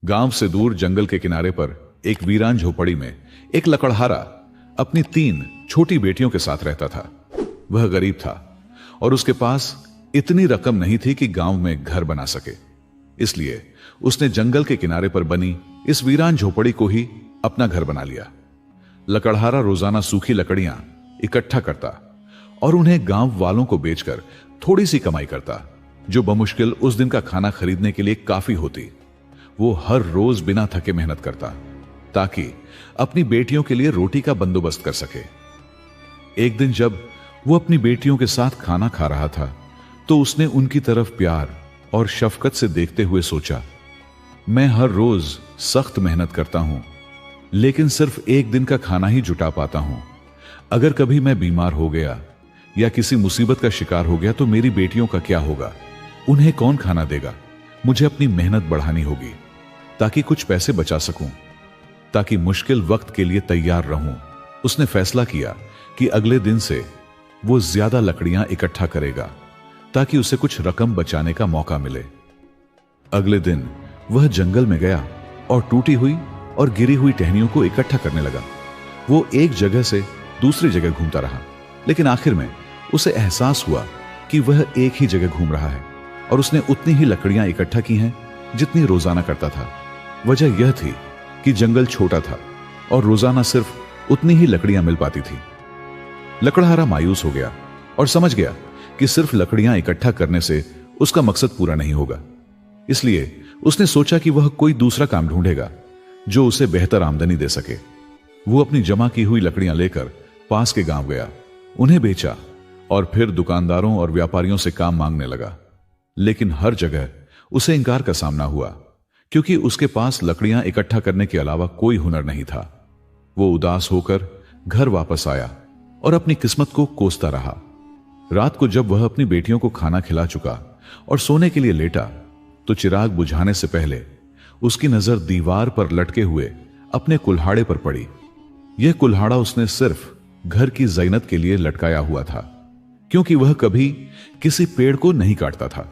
गांव से दूर जंगल के किनारे पर एक वीरान झोपड़ी में एक लकड़हारा अपनी 3 छोटी बेटियों के साथ रहता था। वह गरीब था और उसके पास इतनी रकम नहीं थी कि गांव में घर बना सके। इसलिए उसने जंगल के किनारे पर बनी इस वीरान झोपड़ी को ही अपना घर बना लिया। लकड़हारा रोजाना सूखी लकड़ियां इकट्ठा करता और उन्हें गांव वालों को बेचकर थोड़ी सी कमाई करता, जो बमुश्किल उस दिन का खाना खरीदने के लिए काफी होती। वो हर रोज बिना थके मेहनत करता ताकि अपनी बेटियों के लिए रोटी का बंदोबस्त कर सके। एक दिन जब वो अपनी बेटियों के साथ खाना खा रहा था तो उसने उनकी तरफ प्यार और शफकत से देखते हुए सोचा, मैं हर रोज सख्त मेहनत करता हूं, लेकिन सिर्फ एक दिन का खाना ही जुटा पाता हूं। अगर कभी मैं बीमार हो गया या किसी मुसीबत का शिकार हो गया तो मेरी बेटियों का क्या होगा? उन्हें कौन खाना देगा? मुझे अपनी मेहनत बढ़ानी होगी ताकि कुछ पैसे बचा सकूं, ताकि मुश्किल वक्त के लिए तैयार रहूं। उसने फैसला किया कि अगले दिन से वो ज्यादा लकड़ियां इकट्ठा करेगा ताकि उसे कुछ रकम बचाने का मौका मिले। अगले दिन वह जंगल में गया और टूटी हुई और गिरी हुई टहनियों को इकट्ठा करने लगा। वो एक जगह से दूसरी जगह घूमता रहा, लेकिन आखिर में उसे एहसास हुआ कि वह एक ही जगह घूम रहा है और उसने उतनी ही लकड़ियां इकट्ठा की हैं जितनी रोजाना करता था। वजह यह थी कि जंगल छोटा था और रोजाना सिर्फ उतनी ही लकड़ियां मिल पाती थी। लकड़हारा मायूस हो गया और समझ गया कि सिर्फ लकड़ियां इकट्ठा करने से उसका मकसद पूरा नहीं होगा। इसलिए उसने सोचा कि वह कोई दूसरा काम ढूंढेगा जो उसे बेहतर आमदनी दे सके। वो अपनी जमा की हुई लकड़ियां लेकर पास के गांव गया, उन्हें बेचा और फिर दुकानदारों और व्यापारियों से काम मांगने लगा। लेकिन हर जगह उसे इंकार का सामना हुआ क्योंकि उसके पास लकड़ियां इकट्ठा करने के अलावा कोई हुनर नहीं था। वो उदास होकर घर वापस आया और अपनी किस्मत को कोसता रहा। रात को जब वह अपनी बेटियों को खाना खिला चुका और सोने के लिए लेटा तो चिराग बुझाने से पहले उसकी नजर दीवार पर लटके हुए अपने कुल्हाड़े पर पड़ी। यह कुल्हाड़ा उसने सिर्फ घर की ज़ैनत के लिए लटकाया हुआ था, क्योंकि वह कभी किसी पेड़ को नहीं काटता था।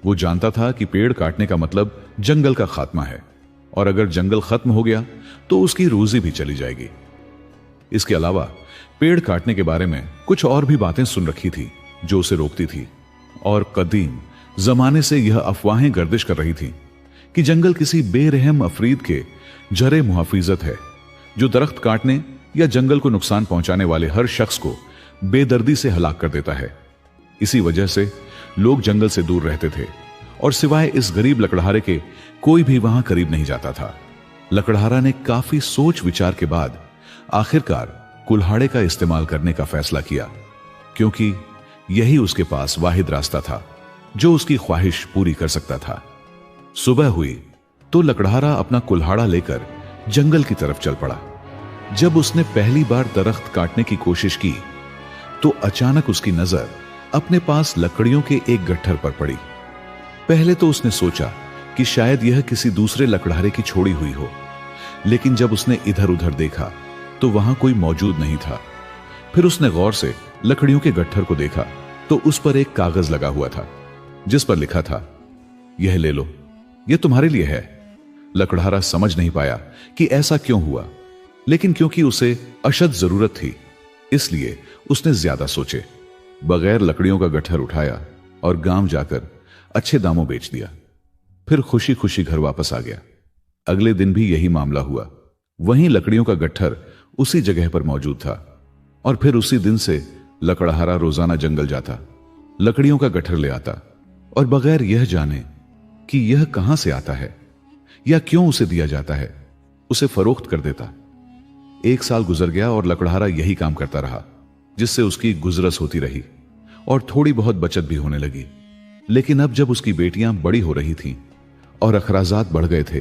वो जानता था कि पेड़ काटने का मतलब जंगल का खात्मा है और अगर जंगल खत्म हो गया तो उसकी रोजी भी चली जाएगी। इसके अलावा पेड़ काटने के बारे में कुछ और भी बातें सुन रखी थी जो उसे रोकती थी, और कदीम जमाने से यह अफवाहें गर्दिश कर रही थी कि जंगल किसी बेरहम अफरीद के जरे मुहाफिजत है जो दरख्त काटने या जंगल को नुकसान पहुंचाने वाले हर शख्स को बेदर्दी से हलाक कर देता है। इसी वजह से लोग जंगल से दूर रहते थे और सिवाय इस गरीब लकड़हारे के कोई भी वहां करीब नहीं जाता था। लकड़हारा ने काफी सोच विचार के बाद आखिरकार कुल्हाड़े का इस्तेमाल करने का फैसला किया, क्योंकि यही उसके पास वाहिद रास्ता था जो उसकी ख्वाहिश पूरी कर सकता था। सुबह हुई तो लकड़हारा अपना कुल्हाड़ा लेकर जंगल की तरफ चल पड़ा। जब उसने पहली बार दरख्त काटने की कोशिश की तो अचानक उसकी नजर अपने पास लकड़ियों के एक गट्ठर पर पड़ी। पहले तो उसने सोचा कि शायद यह किसी दूसरे लकड़हारे की छोड़ी हुई हो, लेकिन जब उसने इधर उधर देखा तो वहां कोई मौजूद नहीं था। फिर उसने गौर से लकड़ियों के गट्ठर को देखा तो उस पर एक कागज लगा हुआ था जिस पर लिखा था, यह ले लो, यह तुम्हारे लिए है। लकड़हारा समझ नहीं पाया कि ऐसा क्यों हुआ, लेकिन क्योंकि उसे अशद जरूरत थी इसलिए उसने ज्यादा सोचे बगैर लकड़ियों का गट्ठर उठाया और गांव जाकर अच्छे दामों बेच दिया। फिर खुशी खुशी घर वापस आ गया। अगले दिन भी यही मामला हुआ। वहीं लकड़ियों का गट्ठर उसी जगह पर मौजूद था और फिर उसी दिन से लकड़हारा रोजाना जंगल जाता, लकड़ियों का गट्ठर ले आता और बगैर यह जाने कि यह कहां से आता है या क्यों उसे दिया जाता है, उसे फरोख्त कर देता। 1 साल गुजर गया और लकड़हारा यही काम करता रहा, जिससे उसकी गुजरस होती रही और थोड़ी बहुत बचत भी होने लगी। लेकिन अब जब उसकी बेटियां बड़ी हो रही थीं और अखराजात बढ़ गए थे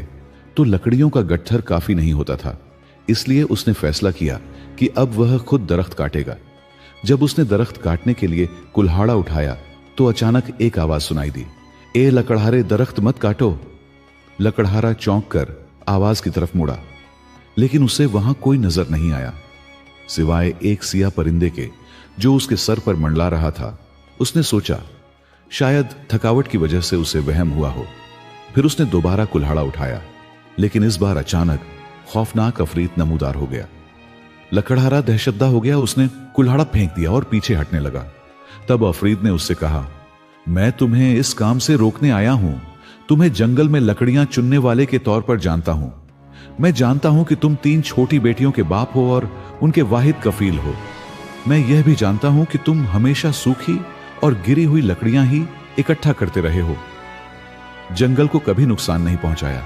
तो लकड़ियों का गट्ठर काफी नहीं होता था। इसलिए उसने फैसला किया कि अब वह खुद दरख्त काटेगा। जब उसने दरख्त काटने के लिए कुल्हाड़ा उठाया तो अचानक एक आवाज सुनाई दी, ए लकड़हारे, दरख्त मत काटो। लकड़हारा चौंक कर आवाज की तरफ मुड़ा, लेकिन उसे वहां कोई नजर नहीं आया सिवाय एक सिया परिंदे के जो उसके सर पर मंडला रहा था। उसने सोचा शायद थकावट की वजह से उसे वहम हुआ हो। फिर उसने दोबारा कुल्हाड़ा उठाया लेकिन इस बार अचानक खौफनाक अफरीत नमूदार हो गया। लकड़हारा दहशतदा हो गया। उसने कुल्हाड़ा फेंक दिया और पीछे हटने लगा। तब अफरीद ने उससे कहा, मैं तुम्हें इस काम से रोकने आया हूं। तुम्हें जंगल में लकड़ियां चुनने वाले के तौर पर जानता हूं। मैं जानता हूं कि तुम 3 छोटी बेटियों के बाप हो और उनके वाहिद कफील हो। मैं यह भी जानता हूं कि तुम हमेशा सूखी और गिरी हुई लकड़ियां ही इकट्ठा करते रहे हो, जंगल को कभी नुकसान नहीं पहुंचाया।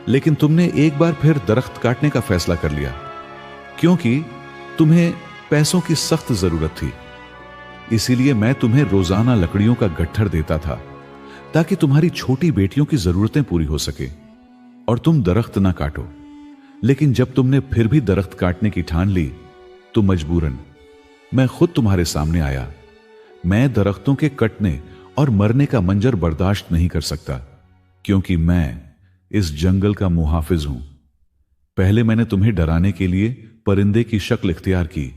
लेकिन तुमने एक बार फिर दरख्त काटने का फैसला कर लिया, क्योंकि तुम्हें पैसों की सख्त जरूरत थी। इसीलिए मैं तुम्हें रोजाना लकड़ियों का गट्ठर देता था, ताकि तुम्हारी छोटी बेटियों की जरूरतें पूरी हो सके और तुम दरख्त ना काटो। लेकिन जब तुमने फिर भी दरख्त काटने की ठान ली, तो मजबूरन मैं खुद तुम्हारे सामने आया। मैं दरख्तों के कटने और मरने का मंजर बर्दाश्त नहीं कर सकता, क्योंकि मैं इस जंगल का मुहाफिज हूं। पहले मैंने तुम्हें डराने के लिए परिंदे की शक्ल इख्तियार की,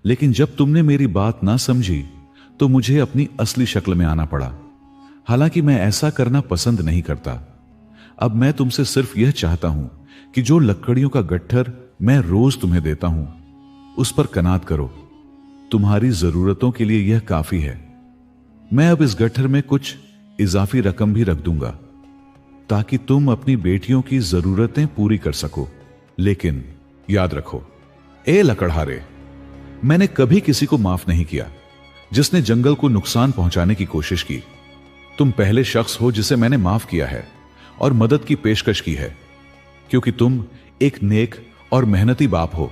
लेकिन जब तुमने मेरी बात ना समझी तो मुझे अपनी असली शक्ल में आना पड़ा। हालांकि मैं ऐसा करना पसंद नहीं करता। अब मैं तुमसे सिर्फ यह चाहता हूं कि जो लकड़ियों का गट्ठर मैं रोज तुम्हें देता हूं, उस पर कनात करो। तुम्हारी जरूरतों के लिए यह काफी है। मैं अब इस गट्ठर में कुछ इजाफी रकम भी रख दूंगा, ताकि तुम अपनी बेटियों की जरूरतें पूरी कर सको। लेकिन याद रखो, ए लकड़हारे, मैंने कभी किसी को माफ नहीं किया जिसने जंगल को नुकसान पहुंचाने की कोशिश की। तुम पहले शख्स हो जिसे मैंने माफ किया है और मदद की पेशकश की है, क्योंकि तुम एक नेक और मेहनती बाप हो।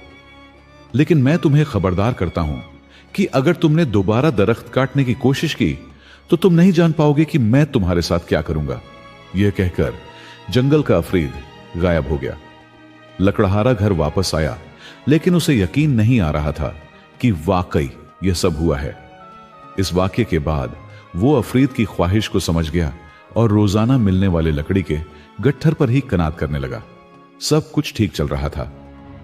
लेकिन मैं तुम्हें खबरदार करता हूं कि अगर तुमने दोबारा दरख्त काटने की कोशिश की तो तुम नहीं जान पाओगे कि मैं तुम्हारे साथ क्या करूंगा। यह कहकर जंगल का अफरीद गायब हो गया। लकड़हारा घर वापस आया, लेकिन उसे यकीन नहीं आ रहा था कि वाकई यह सब हुआ है। इस वाक्य के बाद वो अफरीद की ख्वाहिश को समझ गया और रोजाना मिलने वाले लकड़ी के गट्ठर पर ही कनात करने लगा। सब कुछ ठीक चल रहा था,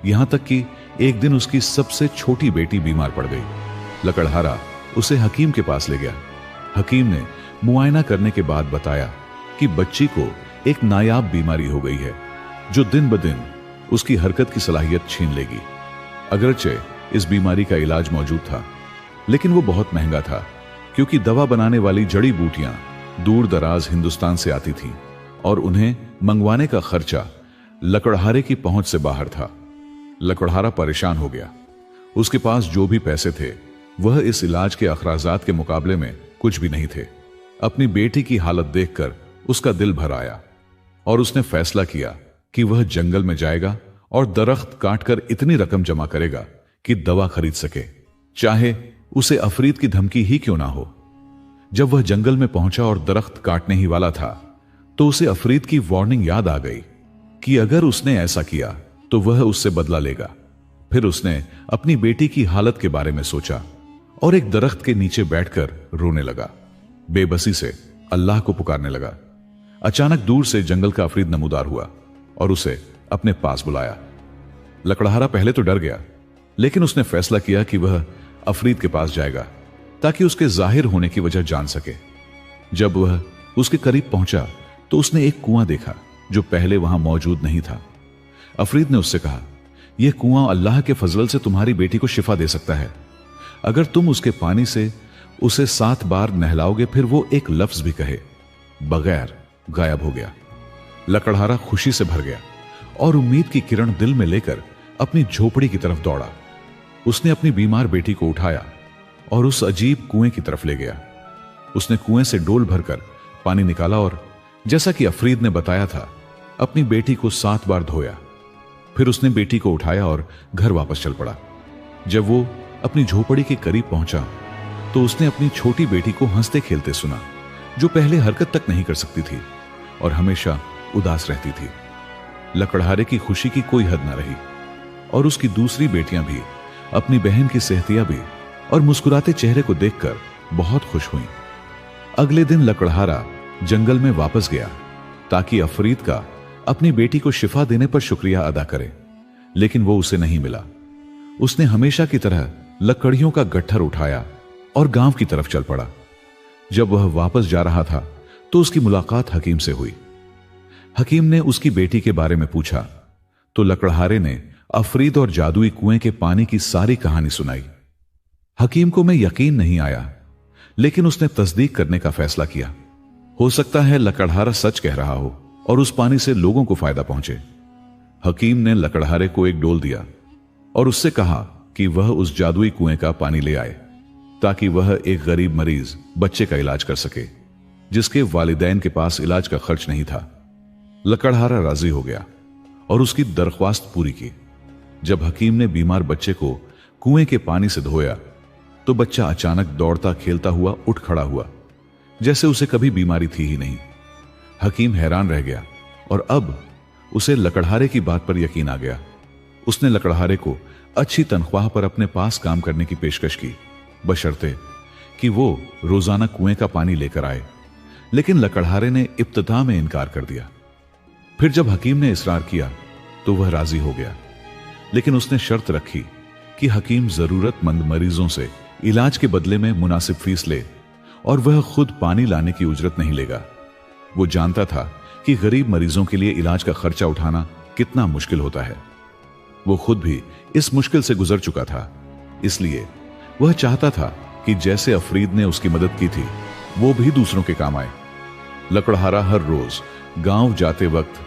यहां तक कि एक दिन उसकी सबसे छोटी बेटी बीमार पड़ गई। लकड़हारा उसे हकीम के पास ले गया। हकीम ने मुआयना करने के बाद बताया कि बच्ची को एक नायाब बीमारी हो गई है, जो दिन ब दिन उसकी हरकत की सलाहियत छीन लेगी। अगरचे इस बीमारी का इलाज मौजूद था, लेकिन वो बहुत महंगा था, क्योंकि दवा बनाने वाली जड़ी बूटियां दूर दराज हिंदुस्तान से आती थीं और उन्हें मंगवाने का खर्चा लकड़हारे की पहुंच से बाहर था। लकड़हारा परेशान हो गया। उसके पास जो भी पैसे थे वह इस इलाज के अखराजात के मुकाबले में कुछ भी नहीं थे। अपनी बेटी की हालत देखकर उसका दिल भर आया और उसने फैसला किया कि वह जंगल में जाएगा और दरख्त काटकर इतनी रकम जमा करेगा कि दवा खरीद सके, चाहे उसे अफरीद की धमकी ही क्यों ना हो। जब वह जंगल में पहुंचा और दरख्त काटने ही वाला था, तो उसे अफरीद की वार्निंग याद आ गई कि अगर उसने ऐसा किया तो वह उससे बदला लेगा। फिर उसने अपनी बेटी की हालत के बारे में सोचा और एक दरख्त के नीचे बैठकर रोने लगा। बेबसी से अल्लाह को पुकारने लगा। अचानक दूर से जंगल का अफरीद नमूदार हुआ और उसे अपने पास बुलाया। लकड़हारा पहले तो डर गया, लेकिन उसने फैसला किया कि वह अफरीद के पास जाएगा ताकि उसके जाहिर होने की वजह जान सके। जब वह उसके करीब पहुंचा तो उसने एक कुआं देखा जो पहले वहां मौजूद नहीं था। अफरीद ने उससे कहा, यह कुआं अल्लाह के फजल से तुम्हारी बेटी को शिफा दे सकता है। अगर तुम उसके पानी से उसे 7 बार नहलाओगे, फिर वो एक लफ्ज भी कहे बगैर गायब हो गया। लकड़हारा खुशी से भर गया और उम्मीद की किरण दिल में लेकर अपनी झोपड़ी की तरफ दौड़ा। उसने अपनी बीमार बेटी को उठाया और उस अजीब कुएं की तरफ ले गया। उसने कुएं से डोल भरकर पानी निकाला और जैसा कि अफरीद ने बताया था, अपनी बेटी को 7 बार धोया। फिर उसने बेटी को उठाया और घर वापस चल पड़ा। जब वो अपनी झोपड़ी के करीब पहुंचा तो उसने अपनी छोटी बेटी को हंसते खेलते सुना, जो पहले हरकत तक नहीं कर सकती थी और हमेशा उदास रहती थी। लकड़हारे की खुशी की कोई हद न रही और उसकी दूसरी बेटियां भी अपनी बहन की सेहतियाबी और मुस्कुराते चेहरे को देखकर बहुत खुश हुईं। अगले दिन लकड़हारा जंगल में वापस गया ताकि अफरीद का अपनी बेटी को शिफा देने पर शुक्रिया अदा करे, लेकिन वो उसे नहीं मिला। उसने हमेशा की तरह लकड़ियों का गट्ठर उठाया और गांव की तरफ चल पड़ा। जब वह वापस जा रहा था तो उसकी मुलाकात हकीम से हुई। हकीम ने उसकी बेटी के बारे में पूछा तो लकड़हारे ने अफरीद और जादुई कुएं के पानी की सारी कहानी सुनाई। हकीम को में यकीन नहीं आया, लेकिन उसने तस्दीक करने का फैसला किया। हो सकता है लकड़हारा सच कह रहा हो और उस पानी से लोगों को फायदा पहुंचे। हकीम ने लकड़हारे को एक डोल दिया और उससे कहा कि वह उस जादुई कुएं का पानी ले आए ताकि वह एक गरीब मरीज बच्चे का इलाज कर सके जिसके वालिदैन के पास इलाज का खर्च नहीं था। लकड़हारा राजी हो गया और उसकी दरख्वास्त पूरी की। जब हकीम ने बीमार बच्चे को कुएं के पानी से धोया तो बच्चा अचानक दौड़ता खेलता हुआ उठ खड़ा हुआ, जैसे उसे कभी बीमारी थी ही नहीं। हकीम हैरान रह गया और अब उसे लकड़हारे की बात पर यकीन आ गया। उसने लकड़हारे को अच्छी तनख्वाह पर अपने पास काम करने की पेशकश की, बशर्ते कि वो रोजाना कुएं का पानी लेकर आए। लेकिन लकड़हारे ने इब्तिदा में इनकार कर दिया। फिर जब हकीम ने इसरार किया तो वह राजी हो गया, लेकिन उसने शर्त रखी कि हकीम जरूरतमंद मरीजों से इलाज के बदले में मुनासिब फीस ले और वह खुद पानी लाने की उजरत नहीं लेगा। वो जानता था कि गरीब मरीजों के लिए इलाज का खर्चा उठाना कितना मुश्किल होता है। वो खुद भी इस मुश्किल से गुजर चुका था, इसलिए वह चाहता था कि जैसे अफरीद ने उसकी मदद की थी वो भी दूसरों के काम आए। लकड़हारा हर रोज गांव जाते वक्त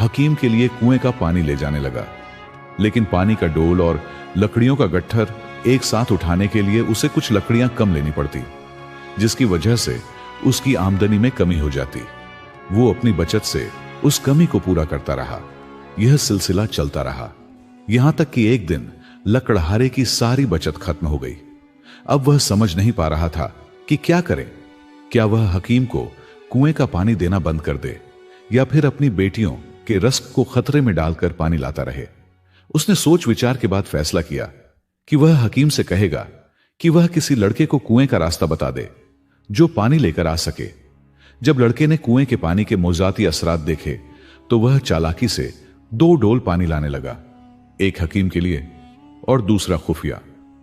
हकीम के लिए कुएं का पानी ले जाने लगा, लेकिन पानी का डोल और लकड़ियों का गट्ठर एक साथ उठाने के लिए उसे कुछ लकड़ियां कम लेनी पड़ती, जिसकी वजह से उसकी आमदनी में कमी हो जाती। वो अपनी बचत से उस कमी को पूरा करता रहा। यह सिलसिला चलता रहा, यहां तक कि एक दिन लकड़हारे की सारी बचत खत्म हो गई। अब वह समझ नहीं पा रहा था कि क्या करे। क्या वह हकीम को कुएं का पानी देना बंद कर दे या फिर अपनी बेटियों के रस्क को खतरे में डालकर पानी लाता रहे। उसने सोच विचार के बाद फैसला किया कि वह हकीम से कहेगा कि वह किसी लड़के को कुएं का रास्ता बता दे जो पानी लेकर आ सके। जब लड़के ने कुएं के पानी के मोजाती असरात देखे तो वह चालाकी से 2 डोल पानी लाने लगा, एक हकीम के लिए और दूसरा खुफिया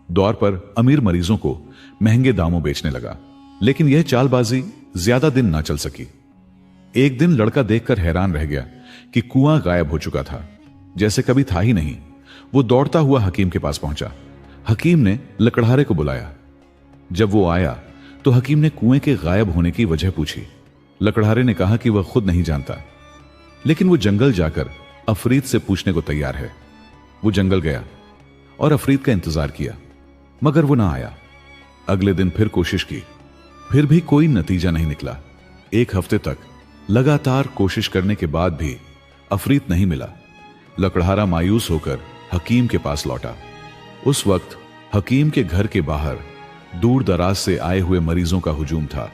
दौर पर अमीर मरीजों को महंगे दामों बेचने लगा। लेकिन यह चालबाजी ज्यादा दिन ना चल सकी। एक दिन लड़का देखकर हैरान रह गया कि कुआं गायब हो चुका था, जैसे कभी था ही नहीं। वो दौड़ता हुआ हकीम के पास पहुंचा। हकीम ने लकड़हारे को बुलाया। जब वो आया तो हकीम ने कुएं के गायब होने की वजह पूछी। लकड़हारे ने कहा कि वह खुद नहीं जानता, लेकिन वो जंगल जाकर अफरीद से पूछने को तैयार है। वो जंगल गया और अफरीद का इंतजार किया, मगर वो ना आया। अगले दिन फिर कोशिश की, फिर भी कोई नतीजा नहीं निकला। 1 हफ्ते तक लगातार कोशिश करने के बाद भी अफरीद नहीं मिला। लकड़हारा मायूस होकर हकीम के पास लौटा। उस वक्त हकीम के घर के बाहर दूर दराज से आए हुए मरीजों का हुजूम था,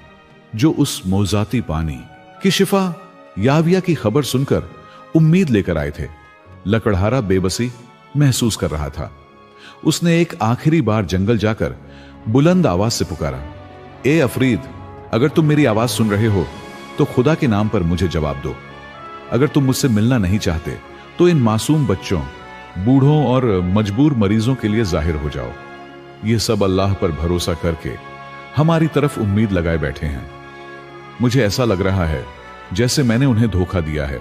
जो उस मौजाती पानी की शिफा याविया की खबर सुनकर उम्मीद लेकर आए थे। लकड़हारा बेबसी महसूस कर रहा था। उसने एक आखिरी बार जंगल जाकर बुलंद आवाज से पुकारा, ए अफरीद, अगर तुम मेरी आवाज सुन रहे हो तो खुदा के नाम पर मुझे जवाब दो। अगर तुम मुझसे मिलना नहीं चाहते तो इन मासूम बच्चों, बूढ़ों और मजबूर मरीजों के लिए जाहिर हो जाओ। ये सब अल्लाह पर भरोसा करके हमारी तरफ उम्मीद लगाए बैठे हैं। मुझे ऐसा लग रहा है जैसे मैंने उन्हें धोखा दिया है।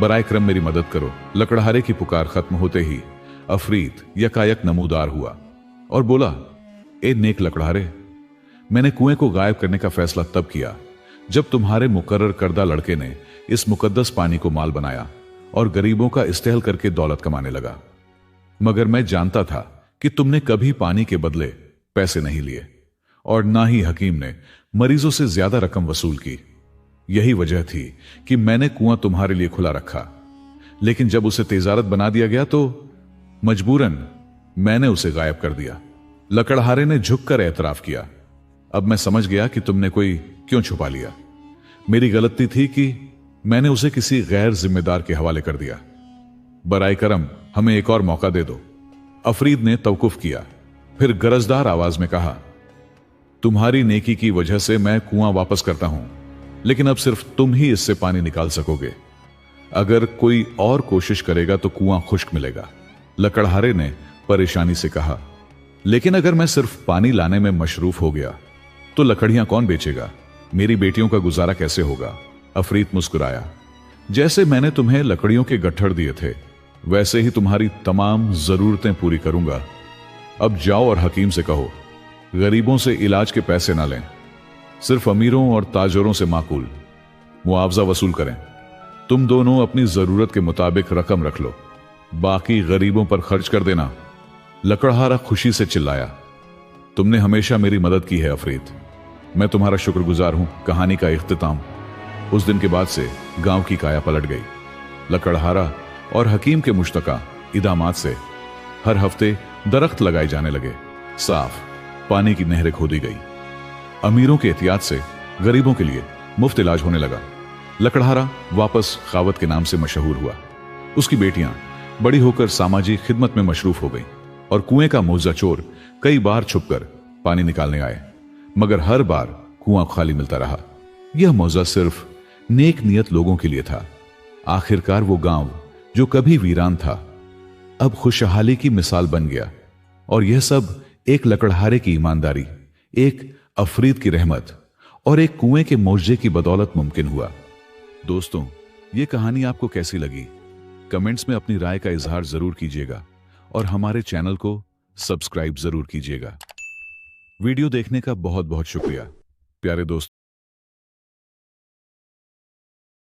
बराए करम मेरी मदद करो। लकड़हारे की पुकार खत्म होते ही अफरीद यकायक नमूदार हुआ और बोला, ए नेक लकड़हारे, मैंने कुएं को गायब करने का फैसला तब किया जब तुम्हारे मुकर्रर करदा लड़के ने इस मुकद्दस पानी को माल बनाया और गरीबों का इस्तेहल करके दौलत कमाने लगा। मगर मैं जानता था कि तुमने कभी पानी के बदले पैसे नहीं लिए और ना ही हकीम ने मरीजों से ज्यादा रकम वसूल की। यही वजह थी कि मैंने कुआं तुम्हारे लिए खुला रखा, लेकिन जब उसे तेजारत बना दिया गया तो मजबूरन मैंने उसे गायब कर दिया। लकड़हारे ने झुककर एतराफ किया, अब मैं समझ गया कि तुमने कोई क्यों छुपा लिया। मेरी गलती थी कि मैंने उसे किसी गैर जिम्मेदार के हवाले कर दिया। बराए करम हमें एक और मौका दे दो। अफरीद ने तवकुफ किया, फिर गरजदार आवाज में कहा, तुम्हारी नेकी की वजह से मैं कुआं वापस करता हूं, लेकिन अब सिर्फ तुम ही इससे पानी निकाल सकोगे। अगर कोई और कोशिश करेगा तो कुआं खुश्क मिलेगा। लकड़हारे ने परेशानी से कहा, लेकिन अगर मैं सिर्फ पानी लाने में मशरूफ हो गया तो लकड़ियां कौन बेचेगा? मेरी बेटियों का गुजारा कैसे होगा? अफरीद मुस्कुराया, जैसे मैंने तुम्हें लकड़ियों के गट्ठर दिए थे, वैसे ही तुम्हारी तमाम जरूरतें पूरी करूंगा। अब जाओ और हकीम से कहो, गरीबों से इलाज के पैसे ना लें, सिर्फ अमीरों और ताजरों से माकूल मुआवजा वसूल करें। तुम दोनों अपनी जरूरत के मुताबिक रकम रख लो, बाकी गरीबों पर खर्च कर देना। लकड़हारा खुशी से चिल्लाया, तुमने हमेशा मेरी मदद की है अफरीद, मैं तुम्हारा शुक्रगुजार हूं। कहानी का इख्तिताम। उस दिन के बाद से गांव की काया पलट गई। लकड़हारा और हकीम के मुश्तका इदामात से हर हफ्ते दरख्त लगाए जाने लगे, साफ पानी की नहरें खोदी गई। अमीरों के एहतियात से गरीबों के लिए मुफ्त इलाज होने लगा। लकड़हारा वापस खावत के नाम से मशहूर हुआ। उसकी बेटियां बड़ी होकर सामाजिक खिदमत में मशरूफ हो गईं और कुएं का मौजा चोर कई बार छुपकर पानी निकालने आए, मगर हर बार कुआं खाली मिलता रहा। यह मौजा सिर्फ नेक नियत लोगों के लिए था। आखिरकार वो गांव जो कभी वीरान था अब खुशहाली की मिसाल बन गया, और यह सब एक लकड़हारे की ईमानदारी, एक अफरीद की रहमत और एक कुएं के मौजे की बदौलत मुमकिन हुआ। दोस्तों, यह कहानी आपको कैसी लगी? कमेंट्स में अपनी राय का इजहार जरूर कीजिएगा और हमारे चैनल को सब्सक्राइब जरूर कीजिएगा। वीडियो देखने का बहुत बहुत शुक्रिया प्यारे दोस्तों।